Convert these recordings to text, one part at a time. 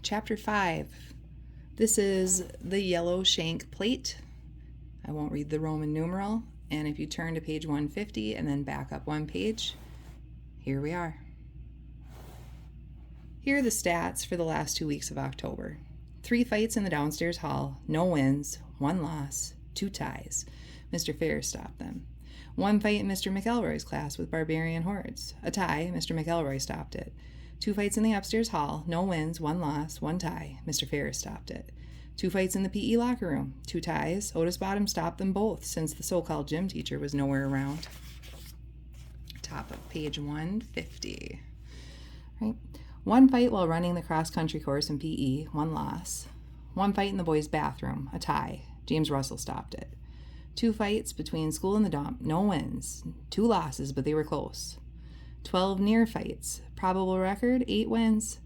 Chapter 5. This is the yellow shank plate. I won't read the Roman numeral, and if you turn to page 150 and then back up one page, here we are. Here are the stats for the last 2 weeks of October. 3 fights in the downstairs hall, no wins, 1 loss, 2 ties. Mr. Ferris stopped them. 1 fight in Mr. McElroy's class with barbarian hordes. A tie, Mr. McElroy stopped it. 2 fights in the upstairs hall, no wins, 1 loss, 1 tie. Mr. Ferris stopped it. 2 fights in the PE locker room, 2 ties. Otis Bottom stopped them both since the so-called gym teacher was nowhere around. Top of page 150. Right. 1 fight while running the cross-country course in PE, 1 loss. 1 fight in the boys' bathroom, a tie. James Russell stopped it. 2 fights between school and the dump, no wins. 2 losses, but they were close. 12 near fights. Probable record, 8 wins,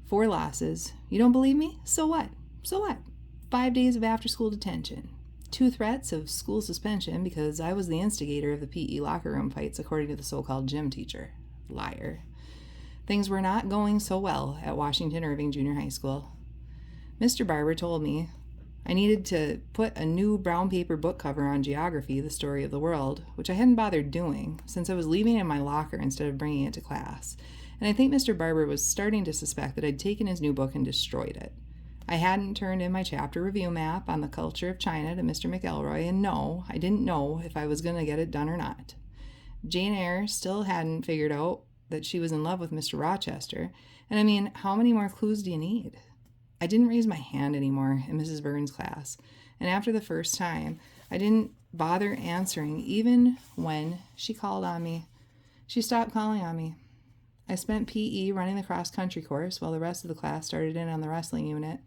4 losses. You don't believe me? So what? 5 days of after-school detention. 2 threats of school suspension because I was the instigator of the PE locker room fights, according to the so-called gym teacher. Liar. Things were not going so well at Washington Irving Junior High School. Mr. Barber told me I needed to put a new brown paper book cover on geography, the story of the world, which I hadn't bothered doing since I was leaving it in my locker instead of bringing it to class. And I think Mr. Barber was starting to suspect that I'd taken his new book and destroyed it. I hadn't turned in my chapter review map on the culture of China to Mr. McElroy, and no, I didn't know if I was going to get it done or not. Jane Eyre still hadn't figured out that she was in love with Mr. Rochester, and I mean, how many more clues do you need? I didn't raise my hand anymore in Mrs. Burns' class, and after the first time, I didn't bother answering even when she called on me. She stopped calling on me. I spent PE running the cross-country course while the rest of the class started in on the wrestling unit.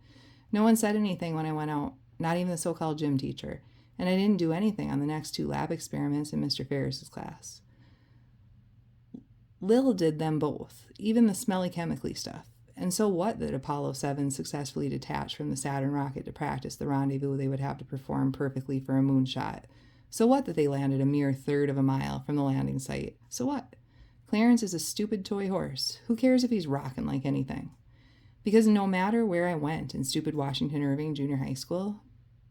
No one said anything when I went out, not even the so-called gym teacher, and I didn't do anything on the next 2 lab experiments in Mr. Ferris's class. Lil did them both, even the smelly chemically stuff. And so what that Apollo 7 successfully detached from the Saturn rocket to practice the rendezvous they would have to perform perfectly for a moonshot? So what that they landed a mere 1/3 of a mile from the landing site? So what? Clarence is a stupid toy horse. Who cares if he's rocking like anything? Because no matter where I went in stupid Washington Irving Junior High School,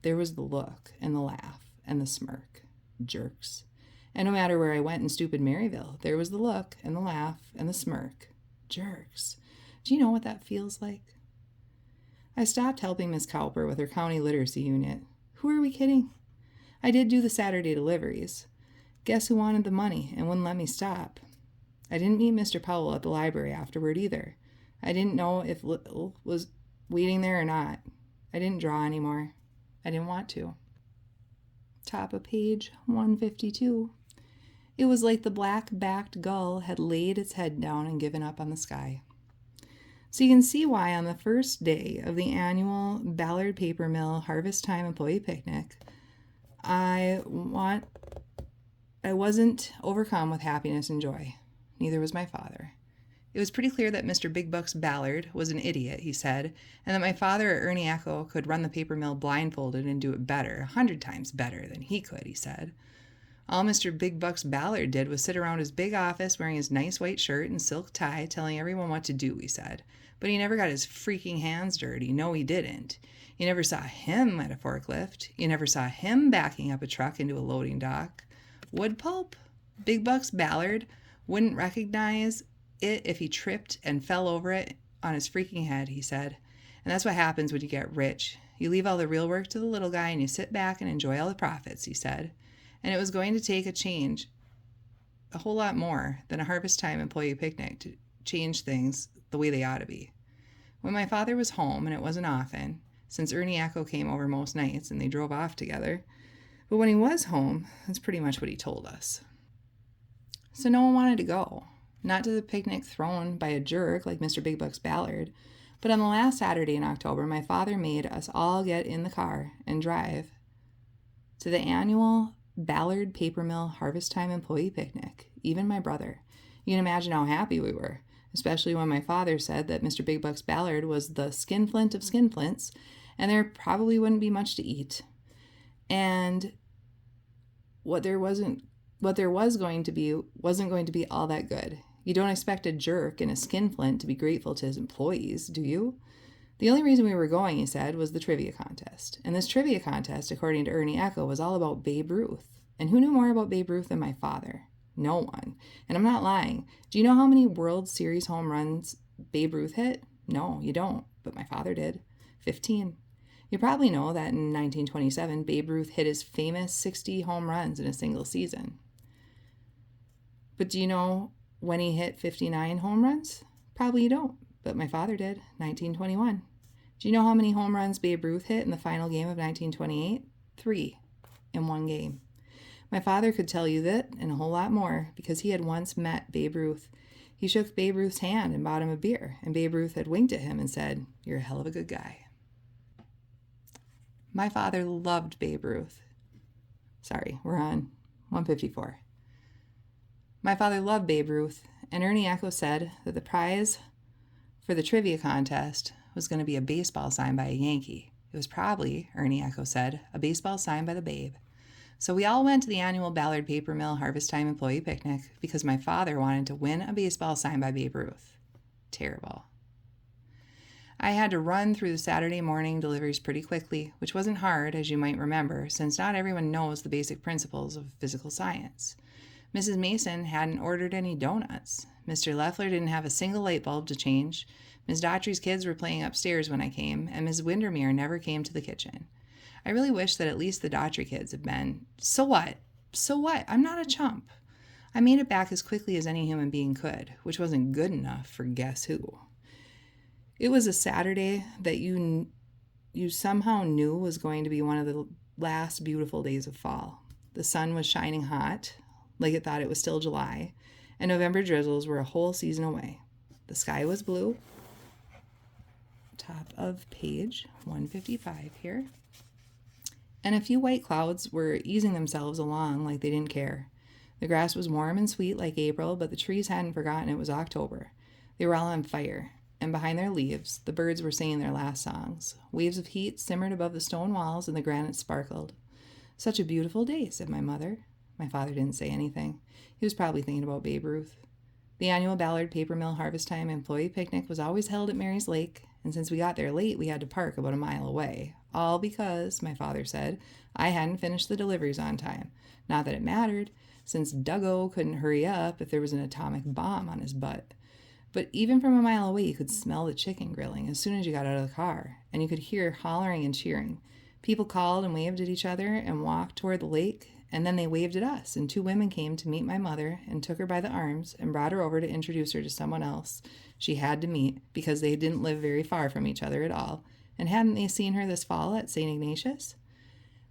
there was the look and the laugh and the smirk. Jerks. And no matter where I went in stupid Maryville, there was the look and the laugh and the smirk. Jerks. Do you know what that feels like? I stopped helping Miss Cowper with her county literacy unit. Who are we kidding? I did do the Saturday deliveries. Guess who wanted the money and wouldn't let me stop? I didn't meet Mr. Powell at the library afterward either. I didn't know if Lil was waiting there or not. I didn't draw anymore. I didn't want to. Top of page 152. It was like the black-backed gull had laid its head down and given up on the sky. So you can see why on the first day of the annual Ballard Paper Mill Harvest Time Employee Picnic, I wasn't overcome with happiness and joy. Neither was my father. It was pretty clear that Mr. Big Bucks Ballard was an idiot, he said, and that my father or Ernie Echo could run the paper mill blindfolded and do it better, 100 times better than he could, he said. All Mr. Big Bucks Ballard did was sit around his big office wearing his nice white shirt and silk tie, telling everyone what to do, he said. But he never got his freaking hands dirty. No, he didn't. You never saw him at a forklift. You never saw him backing up a truck into a loading dock. Wood pulp? Big Bucks Ballard wouldn't recognize it if he tripped and fell over it on his freaking head, he said. And that's what happens when you get rich. You leave all the real work to the little guy and you sit back and enjoy all the profits, he said. And it was going to take a whole lot more than a harvest time employee picnic to change things the way they ought to be. When my father was home, and it wasn't often, since Ernie Echo came over most nights and they drove off together, but when he was home, that's pretty much what he told us. So no one wanted to go. Not to the picnic thrown by a jerk like Mr. Big Bucks Ballard, but on the last Saturday in October, my father made us all get in the car and drive to the annual Ballard Paper Mill Harvest Time Employee Picnic, even my brother. You can imagine how happy we were, especially when my father said that Mr. Big Bucks Ballard was the skinflint of skinflints, and there probably wouldn't be much to eat. And what there was going to be wasn't going to be all that good. You don't expect a jerk in a skinflint to be grateful to his employees, do you? The only reason we were going, he said, was the trivia contest. And this trivia contest, according to Ernie Echo, was all about Babe Ruth. And who knew more about Babe Ruth than my father? No one. And I'm not lying. Do you know how many World Series home runs Babe Ruth hit? No, you don't. But my father did. 15. You probably know that in 1927, Babe Ruth hit his famous 60 home runs in a single season. But do you know when he hit 59 home runs? Probably you don't. But my father did. 1921. Do you know how many home runs Babe Ruth hit in the final game of 1928? 3 in one game. My father could tell you that and a whole lot more because he had once met Babe Ruth. He shook Babe Ruth's hand and bought him a beer, and Babe Ruth had winked at him and said, "You're a hell of a good guy." My father loved Babe Ruth. Sorry, we're on 154. My father loved Babe Ruth, and Ernie Echo said that the prize for the trivia contest was going to be a baseball signed by a Yankee. It was probably, Ernie Echo said, a baseball signed by the Babe. So we all went to the annual Ballard Paper Mill Harvest Time Employee Picnic because my father wanted to win a baseball signed by Babe Ruth. Terrible. I had to run through the Saturday morning deliveries pretty quickly, which wasn't hard, as you might remember, since not everyone knows the basic principles of physical science. Mrs. Mason hadn't ordered any donuts. Mr. Leffler didn't have a single light bulb to change. Ms. Daughtry's kids were playing upstairs when I came, and Ms. Windermere never came to the kitchen. I really wish that at least the Daughtry kids had been. So what? So what? I'm not a chump. I made it back as quickly as any human being could, which wasn't good enough for guess who. It was a Saturday that you somehow knew was going to be one of the last beautiful days of fall. The sun was shining hot, like it thought it was still July, and November drizzles were a whole season away. The sky was blue. Top of page 155 here. And a few white clouds were easing themselves along like they didn't care. The grass was warm and sweet like April, but the trees hadn't forgotten it was October. They were all on fire, and behind their leaves, the birds were singing their last songs. Waves of heat simmered above the stone walls, and the granite sparkled. "Such a beautiful day," said my mother. My father didn't say anything. He was probably thinking about Babe Ruth. The annual Ballard Paper Mill Harvest Time Employee Picnic was always held at Mary's Lake, and since we got there late, we had to park about a mile away. All because, my father said, I hadn't finished the deliveries on time. Not that it mattered, since Duggo couldn't hurry up if there was an atomic bomb on his butt. But even from a mile away, you could smell the chicken grilling as soon as you got out of the car, and you could hear hollering and cheering. People called and waved at each other and walked toward the lake, and then they waved at us, and 2 women came to meet my mother and took her by the arms and brought her over to introduce her to someone else she had to meet because they didn't live very far from each other at all. And hadn't they seen her this fall at St. Ignatius?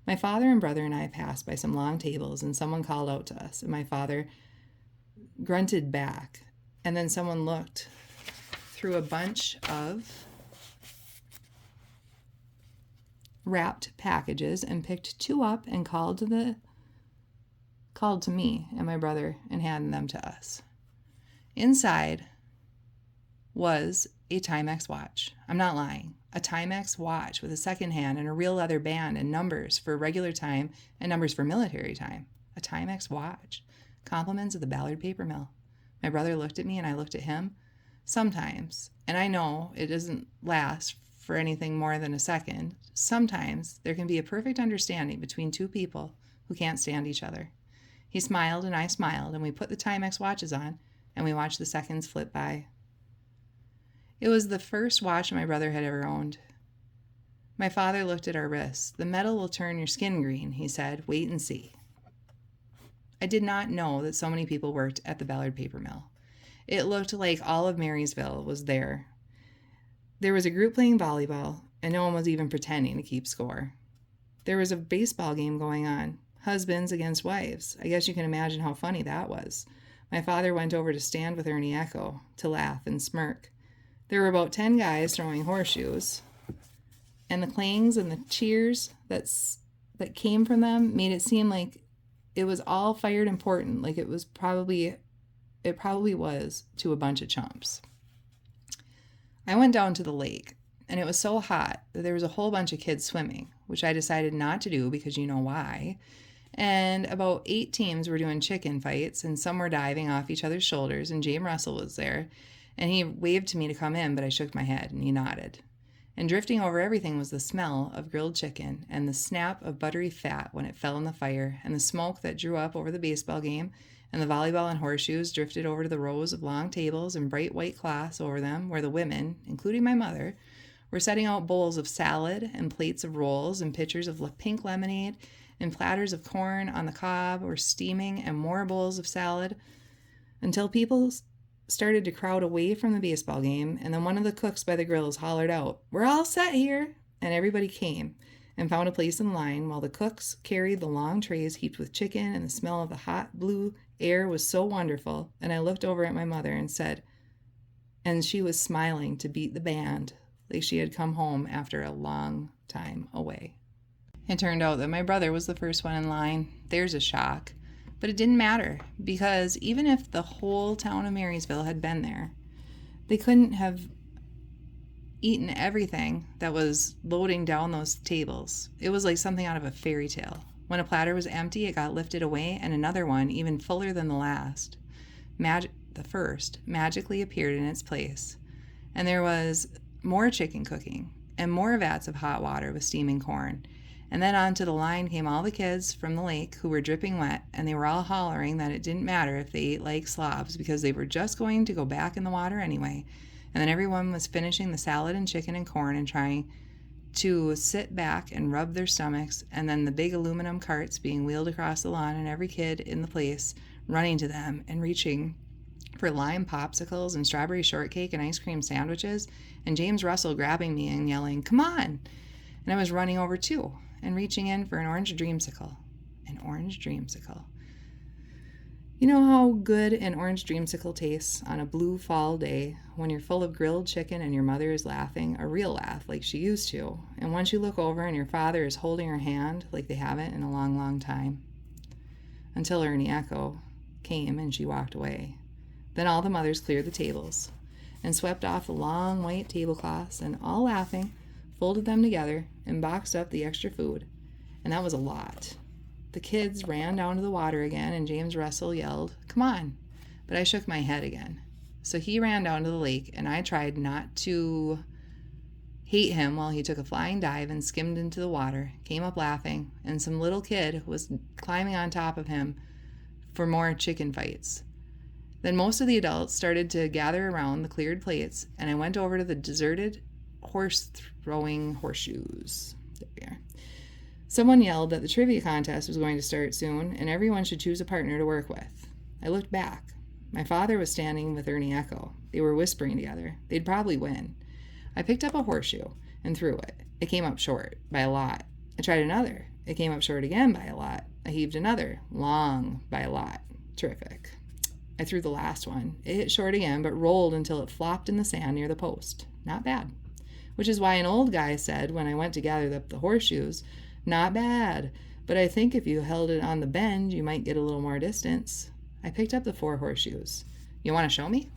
My father and brother and I passed by some long tables, and someone called out to us, and my father grunted back. And then someone looked through a bunch of wrapped packages and picked 2 up and called to me and my brother and handed them to us. Inside was a Timex watch. I'm not lying. A Timex watch with a second hand and a real leather band and numbers for regular time and numbers for military time. A Timex watch. Compliments of the Ballard Paper Mill. My brother looked at me and I looked at him. Sometimes, and I know it doesn't last for anything more than a second, sometimes there can be a perfect understanding between 2 people who can't stand each other. He smiled and I smiled, and we put the Timex watches on, and we watched the seconds flip by. It was the first watch my brother had ever owned. My father looked at our wrists. "The metal will turn your skin green," he said. "Wait and see." I did not know that so many people worked at the Ballard Paper Mill. It looked like all of Marysville was there. There was a group playing volleyball, and no one was even pretending to keep score. There was a baseball game going on. Husbands against wives. I guess you can imagine how funny that was. My father went over to stand with Ernie Echo to laugh and smirk. There were about 10 guys throwing horseshoes, and the clangs and the cheers that came from them made it seem like it was all fired important, like it probably was to a bunch of chumps. I went down to the lake, and it was so hot that there was a whole bunch of kids swimming, which I decided not to do because you know why. And about 8 teams were doing chicken fights, and some were diving off each other's shoulders, and James Russell was there, and he waved to me to come in, but I shook my head, and he nodded. and drifting over everything was the smell of grilled chicken and the snap of buttery fat when it fell in the fire, and the smoke that drew up over the baseball game, and the volleyball and horseshoes drifted over to the rows of long tables and bright white cloths over them where the women, including my mother, were setting out bowls of salad and plates of rolls and pitchers of pink lemonade and platters of corn on the cob were steaming and more bowls of salad until people started to crowd away from the baseball game, and then one of the cooks by the grills hollered out, "We're all set here," and everybody came and found a place in line while the cooks carried the long trays heaped with chicken, and the smell of the hot blue air was so wonderful, and I looked over at my mother and said, and she was smiling to beat the band like she had come home after a long time away. It turned out that my brother was the first one in line. There's a shock. But it didn't matter, because even if the whole town of Marysville had been there, they couldn't have eaten everything that was loading down those tables. It was like something out of a fairy tale. When a platter was empty, it got lifted away, and another one, even fuller than the last, the first, magically appeared in its place. And there was more chicken cooking, and more vats of hot water with steaming corn. And then onto the line came all the kids from the lake who were dripping wet, and they were all hollering that it didn't matter if they ate like slobs because they were just going to go back in the water anyway. And then everyone was finishing the salad and chicken and corn and trying to sit back and rub their stomachs, and then the big aluminum carts being wheeled across the lawn, and every kid in the place running to them and reaching for lime popsicles and strawberry shortcake and ice cream sandwiches, and James Russell grabbing me and yelling, "Come on!" And I was running over too, and reaching in for an orange dreamsicle. An orange dreamsicle. You know how good an orange dreamsicle tastes on a blue fall day when you're full of grilled chicken and your mother is laughing, a real laugh like she used to, and once you look over and your father is holding her hand like they haven't in a long, long time. Until Ernie Echo came and she walked away. Then all the mothers cleared the tables and swept off the long white tablecloths and, all laughing, folded them together and boxed up the extra food, and that was a lot. The kids ran down to the water again, and James Russell yelled, "Come on," but I shook my head again. So he ran down to the lake, and I tried not to hate him while he took a flying dive and skimmed into the water, came up laughing, and some little kid was climbing on top of him for more chicken fights. Then most of the adults started to gather around the cleared plates, and I went over to the deserted horse-throwing horseshoes. There we are. Someone yelled that the trivia contest was going to start soon, and everyone should choose a partner to work with. I looked back. My father was standing with Ernie Echo. They were whispering together. They'd probably win. I picked up a horseshoe and threw it. It came up short, by a lot. I tried another. It came up short again by a lot. I heaved another. Long, by a lot. Terrific. I threw the last one. It hit short again, but rolled until it flopped in the sand near the post. Not bad. Which is why an old guy said when I went to gather up the horseshoes, "Not bad, but I think if you held it on the bend, you might get a little more distance." I picked up the 4 horseshoes. You want to show me?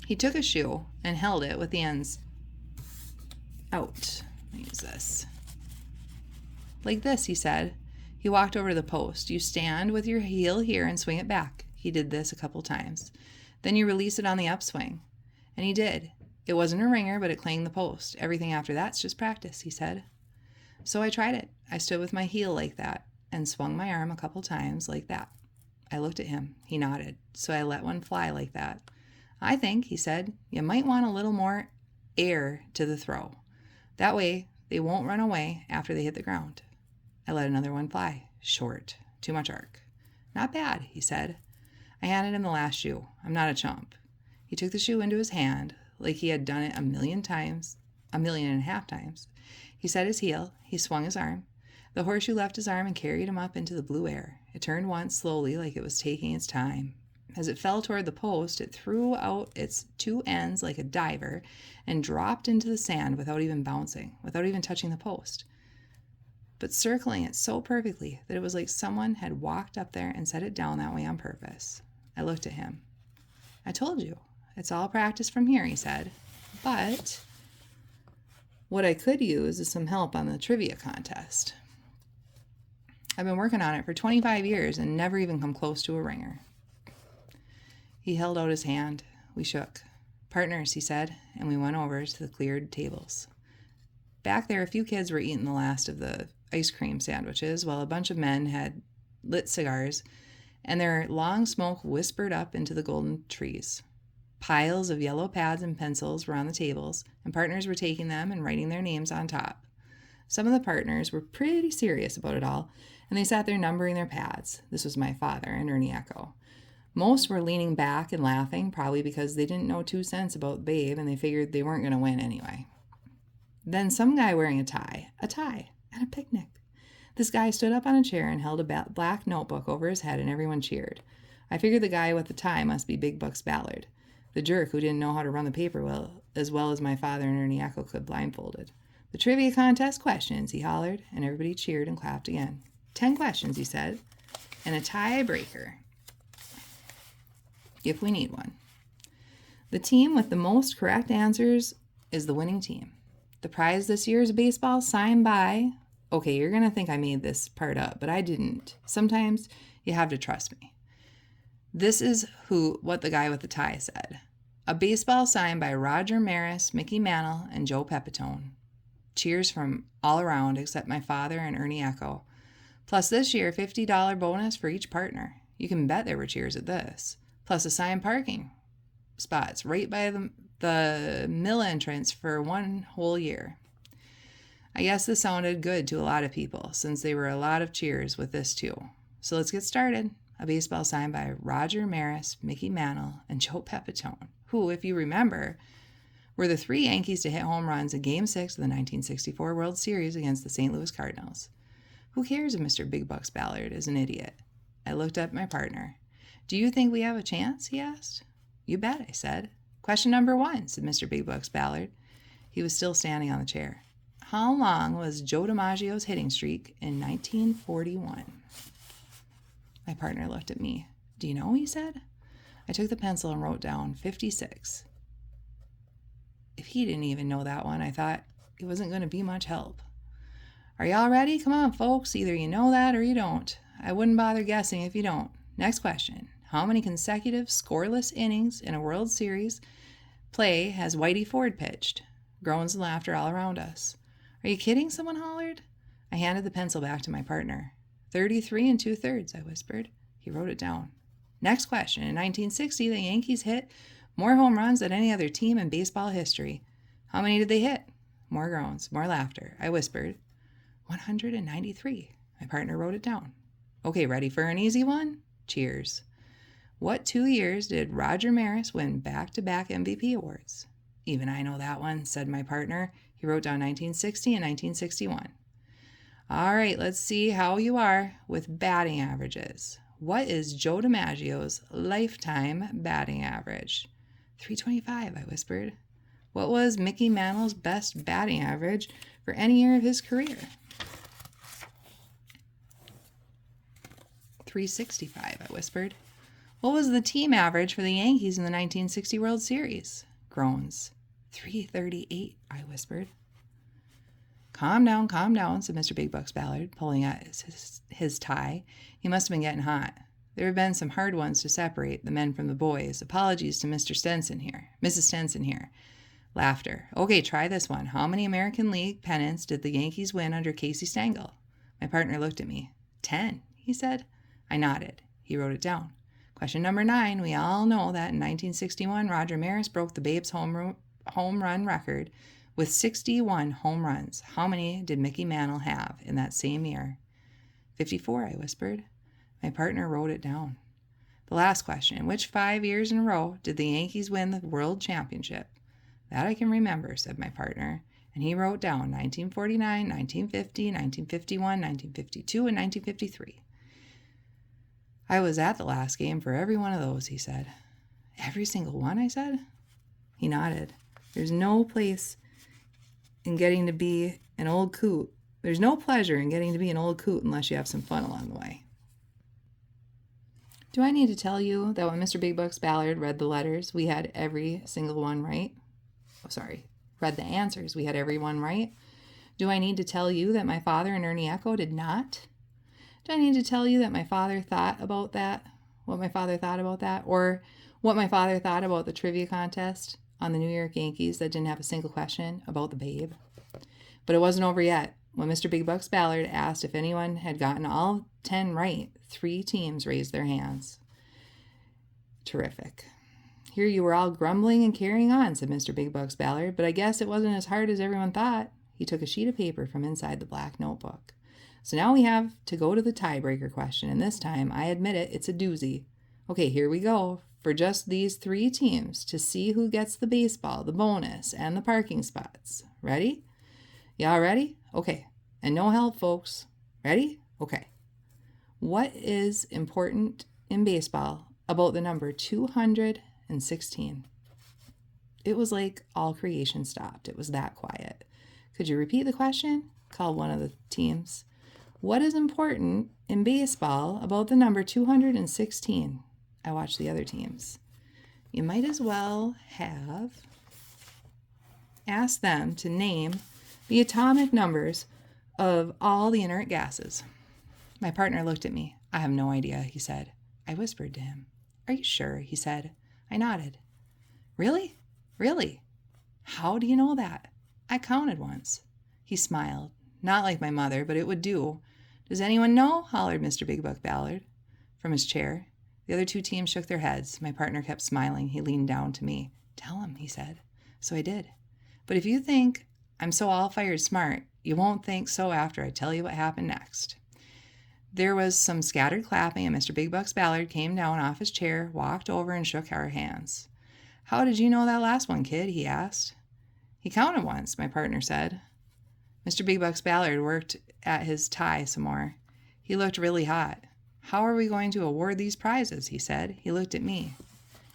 He took a shoe and held it with the ends out. Let me use this. Like this, he said. He walked over to the post. You stand with your heel here and swing it back. He did this a couple times. Then you release it on the upswing. And he did. It wasn't a ringer, but it clanged the post. Everything after that's just practice, he said. So I tried it. I stood with my heel like that and swung my arm a couple times like that. I looked at him. He nodded. So I let one fly like that. I think, he said, you might want a little more air to the throw. That way they won't run away after they hit the ground. I let another one fly. Short. Too much arc. Not bad, he said. I handed him the last shoe. I'm not a chump. He took the shoe into his hand like he had done it 1,000,000 times, 1.5 million times. He set his heel. He swung his arm. The horseshoe left his arm and carried him up into the blue air. It turned once slowly like it was taking its time. As it fell toward the post, it threw out its 2 ends like a diver and dropped into the sand without even bouncing, without even touching the post, but circling it so perfectly that it was like someone had walked up there and set it down that way on purpose. I looked at him. I told you, it's all practice from here, he said. But what I could use is some help on the trivia contest. I've been working on it for 25 years and never even come close to a ringer. He held out his hand. We shook. "Partners," he said, and we went over to the cleared tables. Back there, a few kids were eating the last of the ice cream sandwiches, while a bunch of men had lit cigars, and their long smoke whispered up into the golden trees. Piles of yellow pads and pencils were on the tables, and partners were taking them and writing their names on top. Some of the partners were pretty serious about it all, and they sat there numbering their pads. This was my father and Ernie Echo. Most were leaning back and laughing, probably because they didn't know 2 cents about Babe, and they figured they weren't going to win anyway. Then some guy wearing a tie, at a picnic. This guy stood up on a chair and held a black notebook over his head, and everyone cheered. I figured the guy with the tie must be Big Bucks Ballard, the jerk who didn't know how to run the paper as well as my father and Ernie Echo could blindfolded. "The trivia contest questions," he hollered, and everybody cheered and clapped again. 10 questions, he said, and a tiebreaker, if we need one. The team with the most correct answers is the winning team. The prize this year is a baseball signed by... Okay, you're going to think I made this part up, but I didn't. Sometimes you have to trust me. This is what the guy with the tie said. A baseball signed by Roger Maris, Mickey Mantle, and Joe Pepitone. Cheers from all around except my father and Ernie Echo. Plus this year, $50 bonus for each partner. You can bet there were cheers at this. Plus assigned parking spots right by the mill entrance for 1 whole year. I guess this sounded good to a lot of people, since there were a lot of cheers with this too. So let's get started. A baseball signed by Roger Maris, Mickey Mantle, and Joe Pepitone, who, if you remember, were the 3 Yankees to hit home runs in Game 6 of the 1964 World Series against the St. Louis Cardinals. Who cares if Mr. Big Bucks Ballard is an idiot? I looked at my partner. "Do you think we have a chance?" he asked. "You bet," I said. "Question number 1, said Mr. Big Bucks Ballard. He was still standing on the chair. "How long was Joe DiMaggio's hitting streak in 1941? My partner looked at me. "Do you know?" he said. I took the pencil and wrote down 56. If he didn't even know that one, I thought it wasn't going to be much help. "Are y'all ready? Come on, folks. Either you know that or you don't. I wouldn't bother guessing if you don't. Next question. How many consecutive scoreless innings in a World Series play has Whitey Ford pitched?" Groans and laughter all around us. "Are you kidding?" someone hollered. I handed the pencil back to my partner. 33 2/3, I whispered. He wrote it down. Next question. In 1960, the Yankees hit more home runs than any other team in baseball history. How many did they hit? More groans, more laughter. I whispered. 193. My partner wrote it down. Okay, ready for an easy one? Cheers. What 2 years did Roger Maris win back-to-back MVP awards? Even I know that one, said my partner. He wrote down 1960 and 1961. All right, let's see how you are with batting averages. What is Joe DiMaggio's lifetime batting average? 325, I whispered. What was Mickey Mantle's best batting average for any year of his career? 365, I whispered. What was the team average for the Yankees in the 1960 World Series? Groans. 338, I whispered. Calm down, said Mr. Big Bucks Ballard, pulling at his tie. He must have been getting hot. There have been some hard ones to separate the men from the boys. Apologies to Mrs. Stenson here. Laughter. Okay, try this one. How many American League pennants did the Yankees win under Casey Stengel? My partner looked at me. 10, he said. I nodded. He wrote it down. Question number 9. We all know that in 1961, Roger Maris broke the Babe's home run record with 61 home runs. How many did Mickey Mantle have in that same year? 54, I whispered. My partner wrote it down. The last question. Which 5 years in a row did the Yankees win the World Championship? That I can remember, said my partner. And he wrote down 1949, 1950, 1951, 1952, and 1953. I was at the last game for every one of those, he said. Every single one, I said. He nodded. There's no place in getting to be an old coot. There's no pleasure in getting to be an old coot unless you have some fun along the way. Do I need to tell you that when Mr. Big Bucks Ballard read the letters, we had every single one right? Read the answers, we had every one right? Do I need to tell you that my father and Ernie Echo did not? Do I need to tell you that my father thought about that? What my father thought about that? Or What my father thought about the trivia contest on the New York Yankees that didn't have a single question about the babe. But it wasn't over yet. When Mr. Big Bucks Ballard asked if anyone had gotten all 10 right, 3 teams raised their hands. Terrific. Here you were all grumbling and carrying on, said Mr. Big Bucks Ballard, but I guess it wasn't as hard as everyone thought. He took a sheet of paper from inside the black notebook. So now we have to go to the tiebreaker question, and this time, I admit it, it's a doozy. Okay, here we go. For just these 3 teams to see who gets the baseball, the bonus, and the parking spots. Ready? Y'all ready? Okay. And no help, folks. Ready? Okay. What is important in baseball about the number 216? It was like all creation stopped. It was that quiet. Could you repeat the question? Called one of the teams. What is important in baseball about the number 216? I watched the other teams. You might as well have asked them to name the atomic numbers of all the inert gases. My partner looked at me. I have no idea, he said. I whispered to him. Are you sure? He said. I nodded. Really? Really? How do you know that? I counted once. He smiled. Not like my mother, but it would do. Does anyone know? Hollered Mr. Big Buck Ballard from his chair. The other 2 teams shook their heads. My partner kept smiling. He leaned down to me. Tell him, he said. So I did. But if you think I'm so all-fired smart, you won't think so after I tell you what happened next. There was some scattered clapping, and Mr. Big Bucks Ballard came down off his chair, walked over, and shook our hands. How did you know that last one, kid? He asked. He counted once, my partner said. Mr. Big Bucks Ballard worked at his tie some more. He looked really hot. How are we going to award these prizes? He said. He looked at me.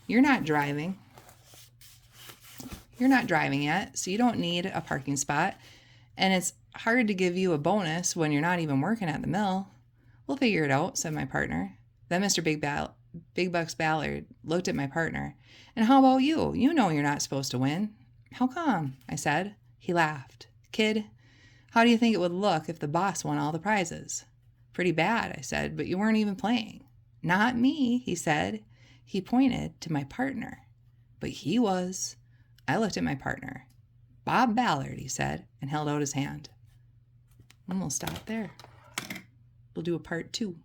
You're not driving yet, so you don't need a parking spot. And it's hard to give you a bonus when you're not even working at the mill. We'll figure it out, said my partner. Then Mr. Big Bucks Ballard looked at my partner. And how about you? You know you're not supposed to win. How come? I said. He laughed. Kid, how do you think it would look if the boss won all the prizes? Pretty bad, I said, but you weren't even playing. Not me, he said. He pointed to my partner. But he was. I looked at my partner. Bob Ballard, he said, and held out his hand. And we'll stop there. We'll do a part 2.